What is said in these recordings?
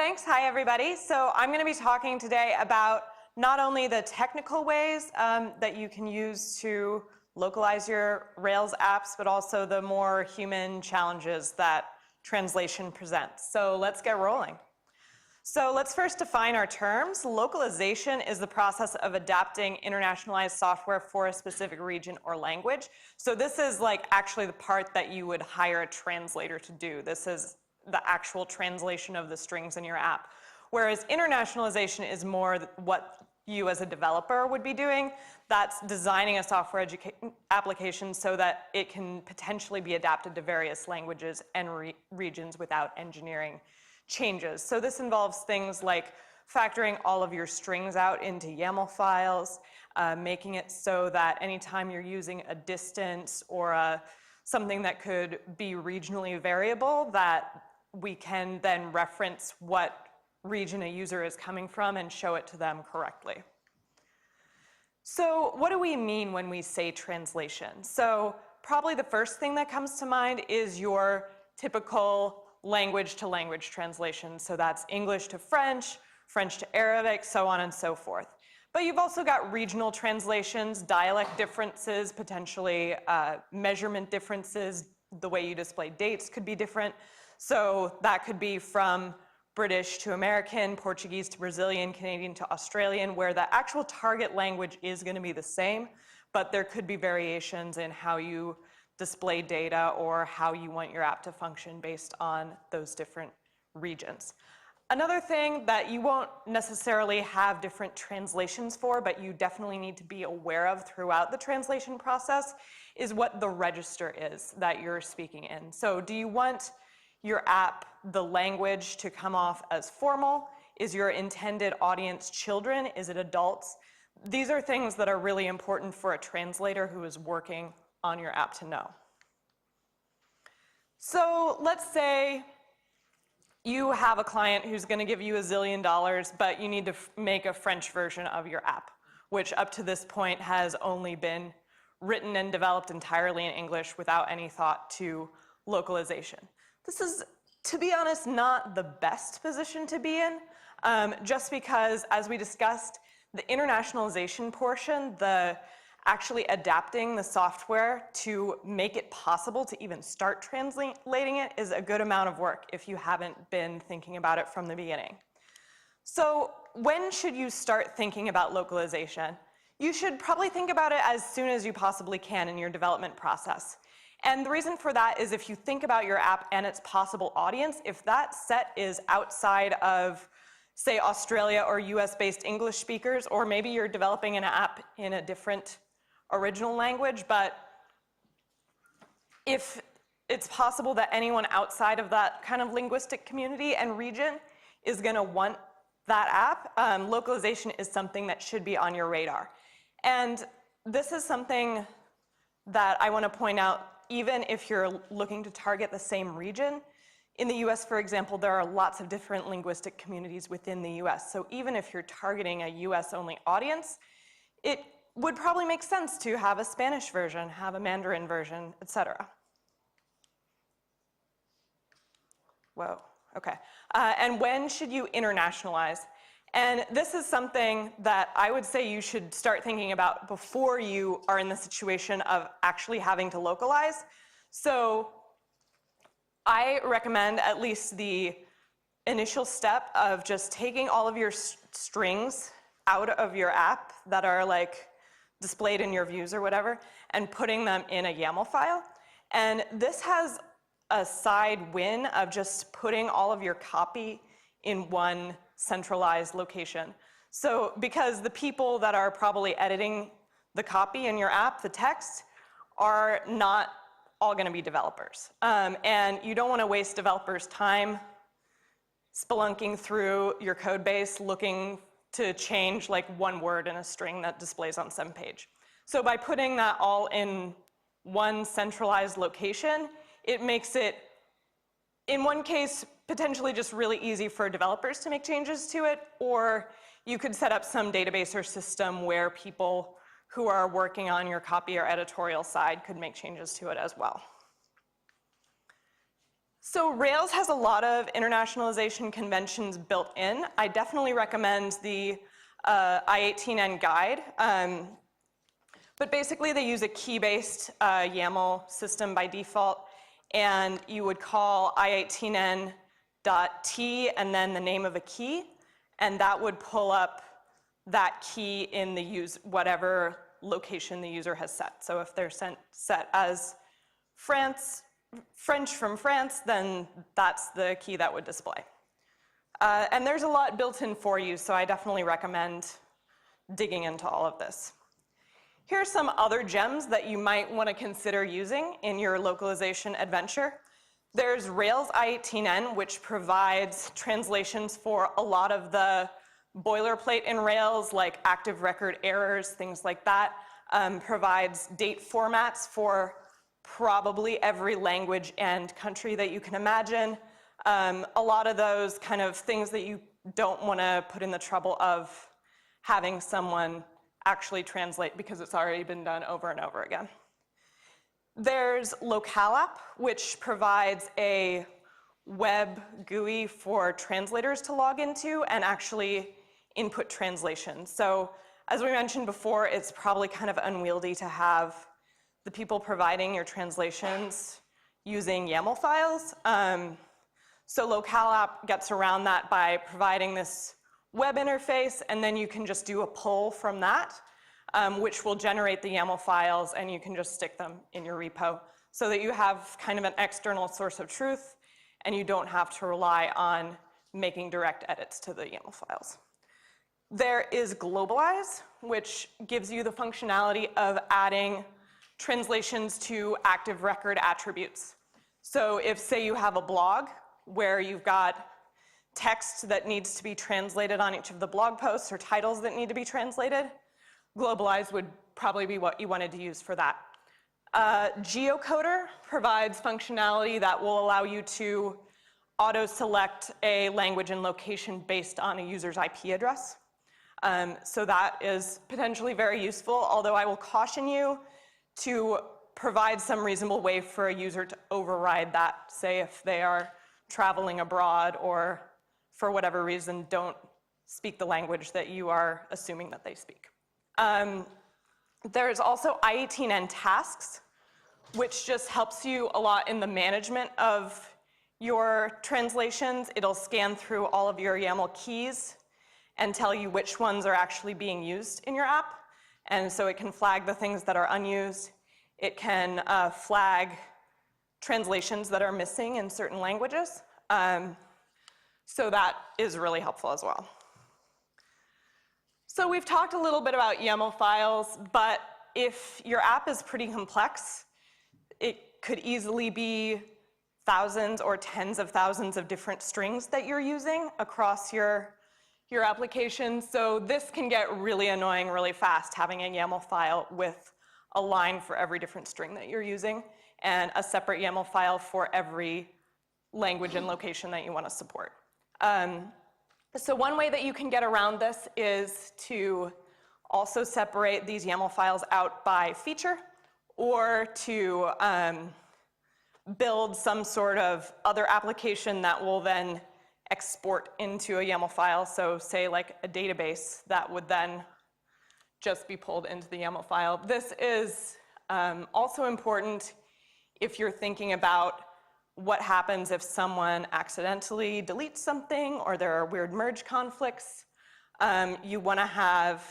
thanks. Hi, everybody. So I'm going to be talking today about not only the technical ways that you can use to localize your Rails apps, but also the more human challenges that translation presents. So let's get rolling. So let's first define our terms. Localization is the process of adapting internationalized software for a specific region or language. So this is like actually the part that you would hire a translator to do. This is the actual translation of the strings in your app. Whereas internationalization is more what you as a developer would be doing. That's designing a software application so that it can potentially be adapted to various languages and regions without engineering changes. So this involves things like factoring all of your strings out into YAML files, making it so that anytime you're using a distance or something that could be regionally variable, that we can then reference what region a user is coming from and show it to them correctly. So what do we mean when we say translation? So probably the first thing that comes to mind is your typical language-to-language translation. So that's English to French, French to Arabic, so on and so forth. But you've also got regional translations, dialect differences, potentially measurement differences. The way you display dates could be different. So that could be from British to American, Portuguese to Brazilian, Canadian to Australian, where the actual target language is going to be the same, but there could be variations in how you display data or how you want your app to function based on those different regions. Another thing that you won't necessarily have different translations for, but you definitely need to be aware of throughout the translation process, is what the register is that you're speaking in. So do you want your app, the language, to come off as formal? Is your intended audience children? Is it adults? These are things that are really important for a translator who is working on your app to know. So let's say you have a client who's going to give you $1 zillion, but you need to make a French version of your app, which up to this point has only been written and developed entirely in English without any thought to localization. This is, to be honest, not the best position to be in, just because, as we discussed, the internationalization portion, the actually adapting the software to make it possible to even start translating it, is a good amount of work if you haven't been thinking about it from the beginning. So when should you start thinking about localization? You should probably think about it as soon as you possibly can in your development process. And the reason for that is if you think about your app and its possible audience, if that set is outside of, say, Australia or US-based English speakers, or maybe you're developing an app in a different original language, but if it's possible that anyone outside of that kind of linguistic community and region is going to want that app, localization is something that should be on your radar. And this is something that I want to point out, even if you're looking to target the same region. In the US, for example, there are lots of different linguistic communities within the US. So even if you're targeting a US-only audience, it would probably make sense to have a Spanish version, have a Mandarin version, etc. Whoa, okay. And when should you internationalize? And this is something that I would say you should start thinking about before you are in the situation of actually having to localize. So I recommend at least the initial step of just taking all of your strings out of your app that are like displayed in your views or whatever, and putting them in a YAML file. And this has a side win of just putting all of your copy in one centralized location. So because the people that are probably editing the copy in your app, the text, are not all going to be developers. And you don't want to waste developers' time spelunking through your code base looking to change like one word in a string that displays on some page. So by putting that all in one centralized location, it makes it, in one case, potentially just really easy for developers to make changes to it, or you could set up some database or system where people who are working on your copy or editorial side could make changes to it as well. So Rails has a lot of internationalization conventions built in. I definitely recommend the I18N guide. But basically, they use a key-based YAML system by default, and you would call I18N.t and then the name of a key, and that would pull up that key in the whatever location the user has set. So if they're set as French from France, then that's the key that would display. And there's a lot built in for you, so I definitely recommend digging into all of this. Here are some other gems that you might want to consider using in your localization adventure. There's Rails I18N, which provides translations for a lot of the boilerplate in Rails, like active record errors, things like that. Provides date formats for probably every language and country that you can imagine. A lot of those kind of things that you don't want to put in the trouble of having someone actually translate because it's already been done over and over again. There's Localap, which provides a web GUI for translators to log into and actually input translations. So as we mentioned before, it's probably kind of unwieldy to have the people providing your translations using YAML files. So Localap gets around that by providing this web interface, and then you can just do a pull from that, which will generate the YAML files, and you can just stick them in your repo so that you have kind of an external source of truth, and you don't have to rely on making direct edits to the YAML files. There is Globalize, which gives you the functionality of adding translations to active record attributes. So if, say, you have a blog where you've got text that needs to be translated on each of the blog posts or titles that need to be translated, Globalize would probably be what you wanted to use for that. Geocoder provides functionality that will allow you to auto-select a language and location based on a user's IP address. So that is potentially very useful, although I will caution you to provide some reasonable way for a user to override that, say if they are traveling abroad or for whatever reason don't speak the language that you are assuming that they speak. There's also I18N tasks, which just helps you a lot in the management of your translations. It'll scan through all of your YAML keys and tell you which ones are actually being used in your app. And so it can flag the things that are unused. It can flag translations that are missing in certain languages. So that is really helpful as well. So we've talked a little bit about YAML files, but if your app is pretty complex, it could easily be thousands or tens of thousands of different strings that you're using across your application. So this can get really annoying really fast, having a YAML file with a line for every different string that you're using and a separate YAML file for every language and location that you want to support. So one way that you can get around this is to also separate these YAML files out by feature, or to build some sort of other application that will then export into a YAML file. So say like a database that would then just be pulled into the YAML file. This is also important if you're thinking about what happens if someone accidentally deletes something or there are weird merge conflicts. You want to have,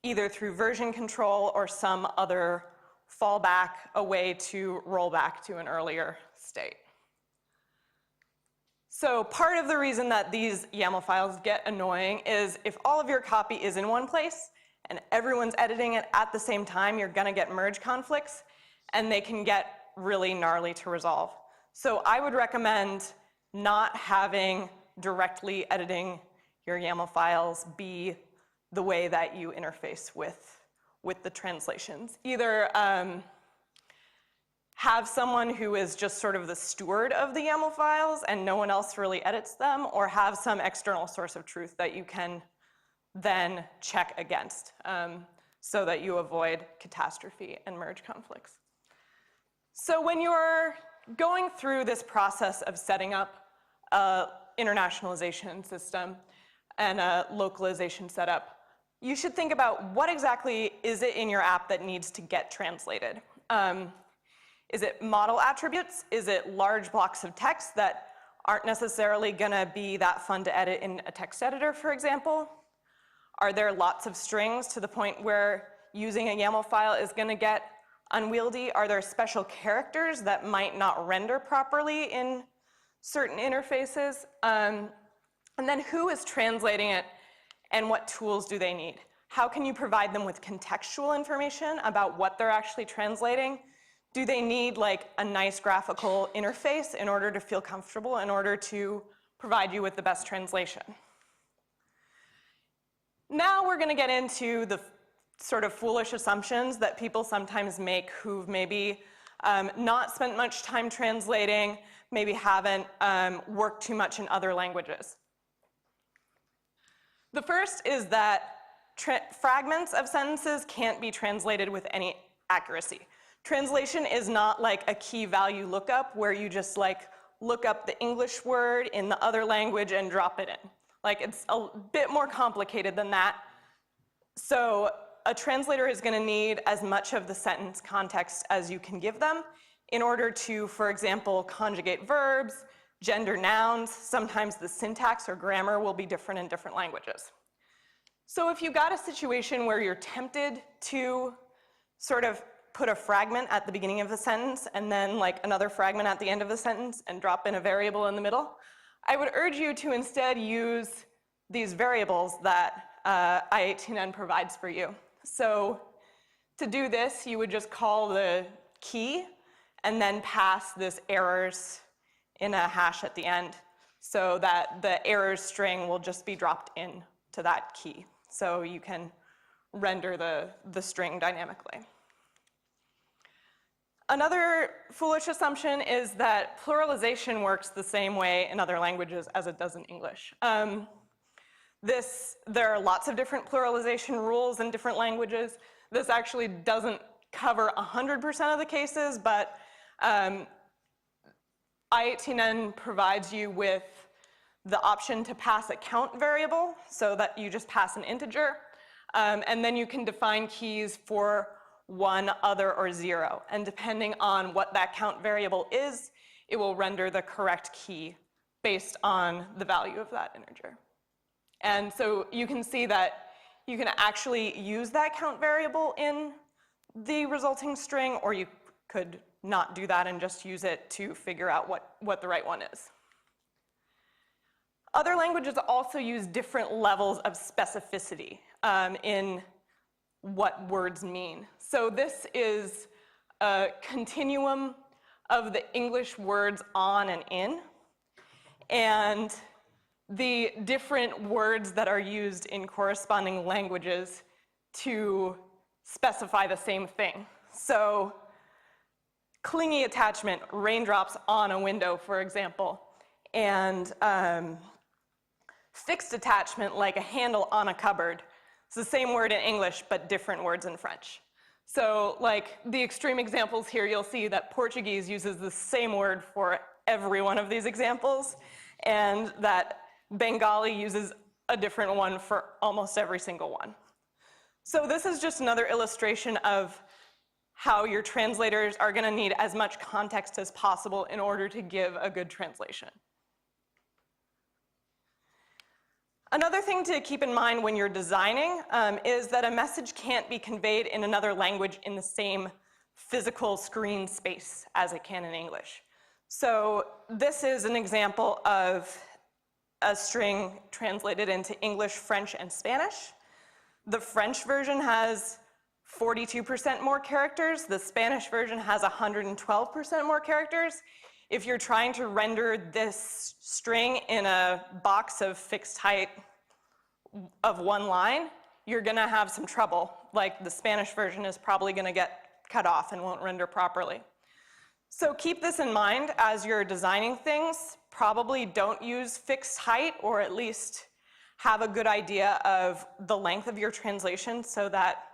either through version control or some other fallback, a way to roll back to an earlier state. So part of the reason that these YAML files get annoying is if all of your copy is in one place and everyone's editing it at the same time, you're going to get merge conflicts, and they can get really gnarly to resolve. So I would recommend not having directly editing your YAML files be the way that you interface with the translations. Either have someone who is just sort of the steward of the YAML files and no one else really edits them, or have some external source of truth that you can then check against so that you avoid catastrophe and merge conflicts. So when you're going through this process of setting up a internationalization system and a localization setup, you should think about what exactly is it in your app that needs to get translated. Is it model attributes? Is it large blocks of text that aren't necessarily gonna be that fun to edit in a text editor, for example? Are there lots of strings to the point where using a YAML file is gonna get unwieldy? Are there special characters that might not render properly in certain interfaces? And then who is translating it and what tools do they need? How can you provide them with contextual information about what they're actually translating? Do they need like a nice graphical interface in order to feel comfortable, in order to provide you with the best translation? Now we're gonna get into the sort of foolish assumptions that people sometimes make who've maybe not spent much time translating, maybe haven't worked too much in other languages. The first is that fragments of sentences can't be translated with any accuracy. Translation is not like a key value lookup where you just like look up the English word in the other language and drop it in. Like, it's a bit more complicated than that. So a translator is gonna need as much of the sentence context as you can give them in order to, for example, conjugate verbs, gender nouns. Sometimes the syntax or grammar will be different in different languages. So if you got a situation where you're tempted to sort of put a fragment at the beginning of the sentence and then like another fragment at the end of the sentence and drop in a variable in the middle, I would urge you to instead use these variables that I18N provides for you. So to do this, you would just call the key and then pass this errors in a hash at the end so that the errors string will just be dropped in to that key. So you can render the string dynamically. Another foolish assumption is that pluralization works the same way in other languages as it does in English. There are lots of different pluralization rules in different languages. This actually doesn't cover 100% of the cases, but I18N provides you with the option to pass a count variable so that you just pass an integer, and then you can define keys for 1, other, or 0. And depending on what that count variable is, it will render the correct key based on the value of that integer. And so you can see that you can actually use that count variable in the resulting string, or you could not do that and just use it to figure out what the right one is. Other languages also use different levels of specificity in what words mean. So this is a continuum of the English words on and in, and the different words that are used in corresponding languages to specify the same thing. So clingy attachment, raindrops on a window, for example, and fixed attachment, like a handle on a cupboard. It's the same word in English, but different words in French. So like the extreme examples here, you'll see that Portuguese uses the same word for every one of these examples, and that Bengali uses a different one for almost every single one. So this is just another illustration of how your translators are gonna need as much context as possible in order to give a good translation. Another thing to keep in mind when you're designing is that a message can't be conveyed in another language in the same physical screen space as it can in English. So this is an example of a string translated into English, French, and Spanish. The French version has 42% more characters. The Spanish version has 112% more characters. If you're trying to render this string in a box of fixed height of 1 line, you're gonna have some trouble. Like the Spanish version is probably gonna get cut off and won't render properly. So keep this in mind as you're designing things. Probably don't use fixed height, or at least have a good idea of the length of your translation so that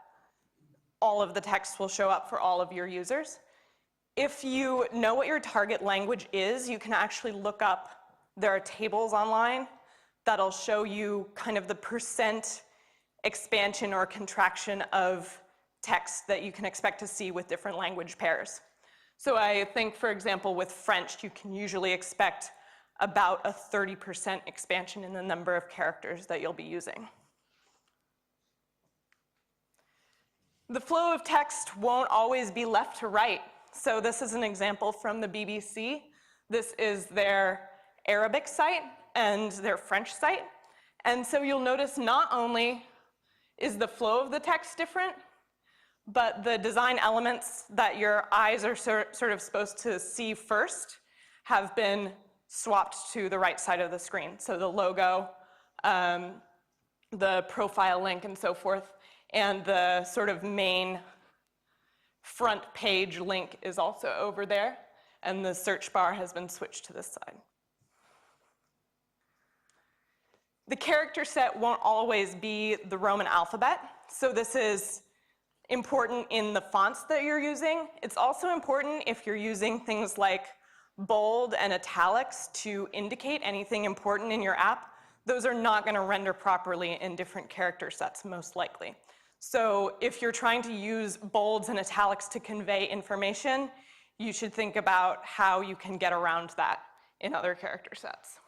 all of the text will show up for all of your users. If you know what your target language is, you can actually look up, there are tables online that'll show you kind of the percent expansion or contraction of text that you can expect to see with different language pairs. So I think, for example, with French, you can usually expect about a 30% expansion in the number of characters that you'll be using. The flow of text won't always be left to right. So this is an example from the BBC. This is their Arabic site and their French site. And so you'll notice not only is the flow of the text different, but the design elements that your eyes are sort of supposed to see first have been swapped to the right side of the screen. So the logo, the profile link and so forth, and the sort of main front page link is also over there, and the search bar has been switched to this side. The character set won't always be the Roman alphabet, so this is important in the fonts that you're using. It's also important if you're using things like bold and italics to indicate anything important in your app. Those are not going to render properly in different character sets, most likely. So if you're trying to use bolds and italics to convey information, you should think about how you can get around that in other character sets.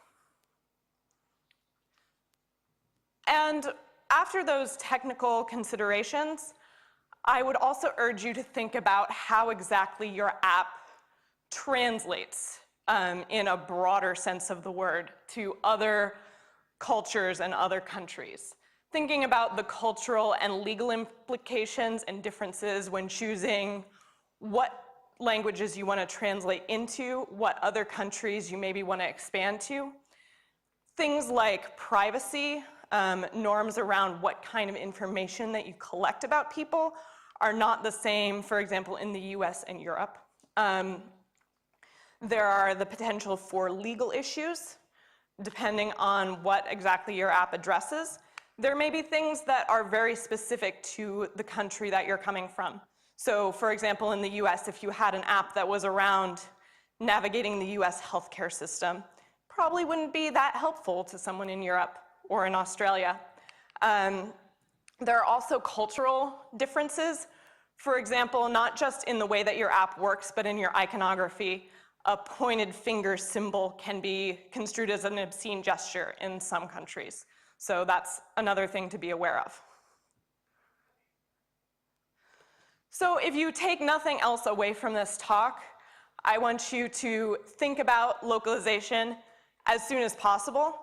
And after those technical considerations, I would also urge you to think about how exactly your app translates in a broader sense of the word to other cultures and other countries. Thinking about the cultural and legal implications and differences when choosing what languages you want to translate into, what other countries you maybe want to expand to. Things like privacy, norms around what kind of information that you collect about people are not the same, for example, in the US and Europe. There are the potential for legal issues, depending on what exactly your app addresses. There may be things that are very specific to the country that you're coming from. So, for example, in the US, if you had an app that was around navigating the US healthcare system, probably wouldn't be that helpful to someone in Europe or in Australia. There are also cultural differences. For example, not just in the way that your app works, but in your iconography. A pointed finger symbol can be construed as an obscene gesture in some countries. So that's another thing to be aware of. So if you take nothing else away from this talk, I want you to think about localization as soon as possible.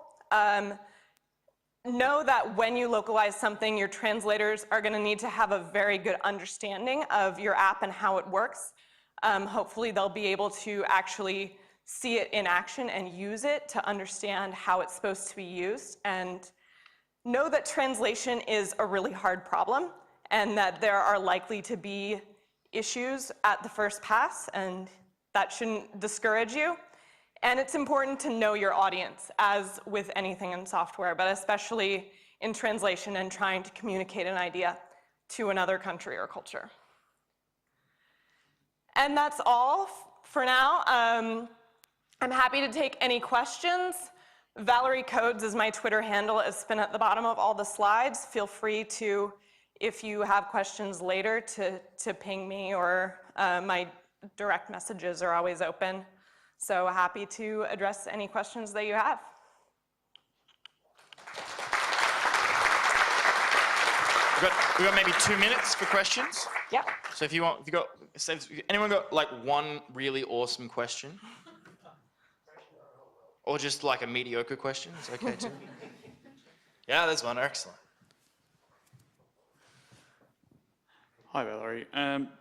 Know that when you localize something, your translators are going to need to have a very good understanding of your app and how it works. Hopefully they'll be able to actually see it in action and use it to understand how it's supposed to be used. And know that translation is a really hard problem and that there are likely to be issues at the first pass, and that shouldn't discourage you. And it's important to know your audience, as with anything in software, but especially in translation and trying to communicate an idea to another country or culture. And that's all for now. I'm happy to take any questions. Valerie Codes is my Twitter handle. It's been at the bottom of all the slides. Feel free to, if you have questions later, to ping me, or my direct messages are always open. So happy to address any questions that you have. We've got maybe 2 minutes for questions. Yeah. So if anyone got like one really awesome question? Or just like a mediocre question, it's okay too. Yeah, there's one, excellent. Hi Valerie,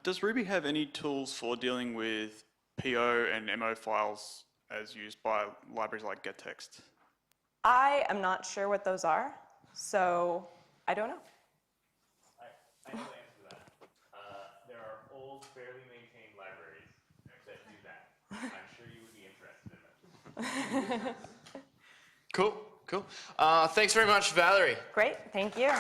does Ruby have any tools for dealing with PO and MO files as used by libraries like getText? I am not sure what those are, so I don't know. I know the answer to that. There are old, fairly maintained libraries that do that. I'm sure you would be interested in them. Cool. Thanks very much, Valerie. Great, thank you.